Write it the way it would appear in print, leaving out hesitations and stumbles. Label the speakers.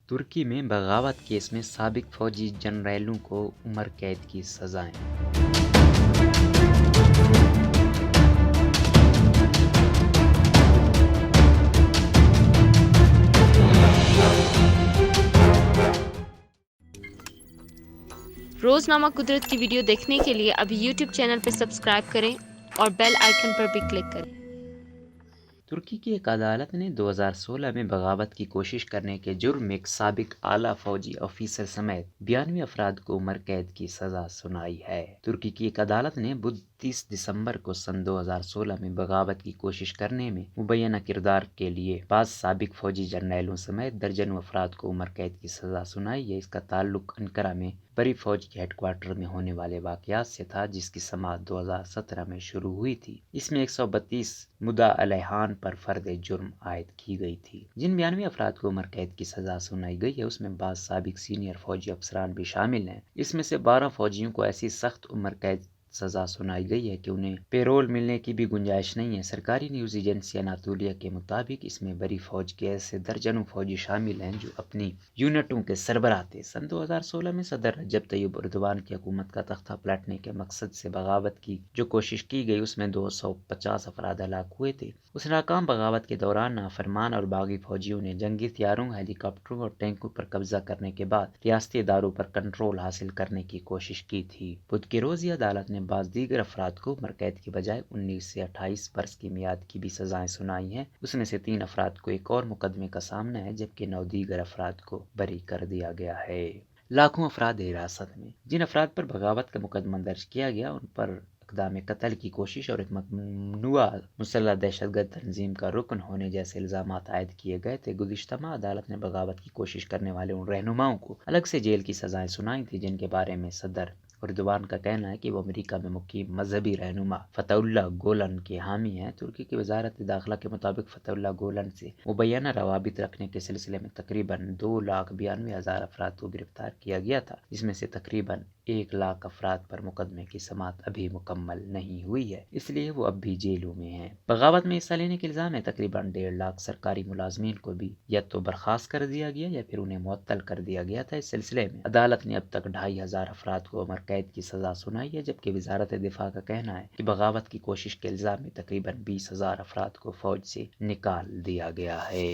Speaker 1: ترکی میں بغاوت کیس میں سابق فوجی جنرلوں کو عمر قید کی سزائیں۔
Speaker 2: روزنامہ قدرت کی ویڈیو دیکھنے کے لیے ابھی یوٹیوب چینل پر سبسکرائب کریں اور بیل آئیکن پر بھی کلک کریں۔
Speaker 1: ترکی کی ایک عدالت نے 2016 میں بغاوت کی کوشش کرنے کے جرم میں ایک سابق اعلیٰ فوجی آفیسر سمیت 92 افراد کو عمر قید کی سزا سنائی ہے۔ ترکی کی ایک عدالت نے 30 دسمبر کو سن 2016 میں بغاوت کی کوشش کرنے میں مبینہ کردار کے لیے بعض سابق فوجی جرنیلوں سمیت درجنوں افراد کو عمر قید کی سزا سنائی ہے۔ اس کا تعلق انقرہ میں بڑی فوج کے ہیڈ کوارٹر میں ہونے والے واقعات سے تھا، جس کی سماعت 2017 میں شروع ہوئی تھی۔ اس میں 132 مدعا علیہان پر فرد جرم عائد کی گئی تھی۔ جن 92 افراد کو عمر قید کی سزا سنائی گئی ہے، اس میں بعض سابق سینئر فوجی افسران بھی شامل ہیں۔ اس میں سے 12 فوجیوں کو ایسی سخت عمر قید سزا سنائی گئی ہے کہ انہیں پیرول ملنے کی بھی گنجائش نہیں ہے۔ سرکاری نیوز ایجنسی اناطولیہ کے مطابق اس میں بڑی فوج کے ایسے درجنوں فوجی شامل ہیں جو اپنی یونٹوں کے سربراہ تھے۔ سن 2016 میں صدر رجب طیب اردوان کی حکومت کا تختہ پلٹنے کے مقصد سے بغاوت کی جو کوشش کی گئی، اس میں 250 افراد ہلاک ہوئے تھے۔ اس ناکام بغاوت کے دوران نافرمان اور باغی فوجیوں نے جنگی ہتھیاروں، ہیلی کاپٹروں اور ٹینکوں پر قبضہ کرنے کے بعد ریاستی اداروں پر کنٹرول حاصل کرنے کی کوشش کی تھی۔ بدھ کے روز یہ عدالت نے بعض دیگر افراد کو عمر قید کی بجائے 19 سے 28 برس کی میعاد کی بھی سزائیں سنائی ہیں۔ اس میں سے 3 افراد کو ایک اور مقدمے کا سامنا ہے، جبکہ 9 دیگر افراد کو بری کر دیا گیا ہے۔ لاکھوں افراد حراست میں۔ جن افراد پر بغاوت کا مقدمہ درج کیا گیا، ان پر اقدام قتل کی کوشش اور ایک ممنوعہ مسلح دہشت گرد تنظیم کا رکن ہونے جیسے الزامات عائد کیے گئے تھے۔ گزشتہ ماہ عدالت نے بغاوت کی کوشش کرنے والے ان رہنماؤں کو الگ سے جیل کی سزائیں سنائی تھیں، جن کے بارے میں صدر اردوان کا کہنا ہے کہ وہ امریکہ میں مقیم مذہبی رہنما فتح اللہ گولن کے حامی ہیں۔ ترکی کی وزارت داخلہ کے مطابق فتح اللہ گولن سے مبینہ روابط رکھنے کے سلسلے میں تقریباً 2,92,000 افراد کو گرفتار کیا گیا تھا، جس میں سے تقریباً 1,00,000 افراد پر مقدمے کی سماعت ابھی مکمل نہیں ہوئی ہے، اس لیے وہ اب بھی جیلوں میں ہیں۔ بغاوت میں حصہ لینے کے الزام میں تقریباً 1,50,000 سرکاری ملازمین کو بھی یا تو برخاست کر دیا گیا یا پھر انہیں معطل کر دیا گیا تھا۔ اس سلسلے میں عدالت نے اب تک 2,500 افراد کو عمر قید کی سزا سنائی ہے، جبکہ وزارت دفاع کا کہنا ہے کہ بغاوت کی کوشش کے الزام میں تقریباً 20,000 افراد کو فوج سے نکال دیا گیا ہے۔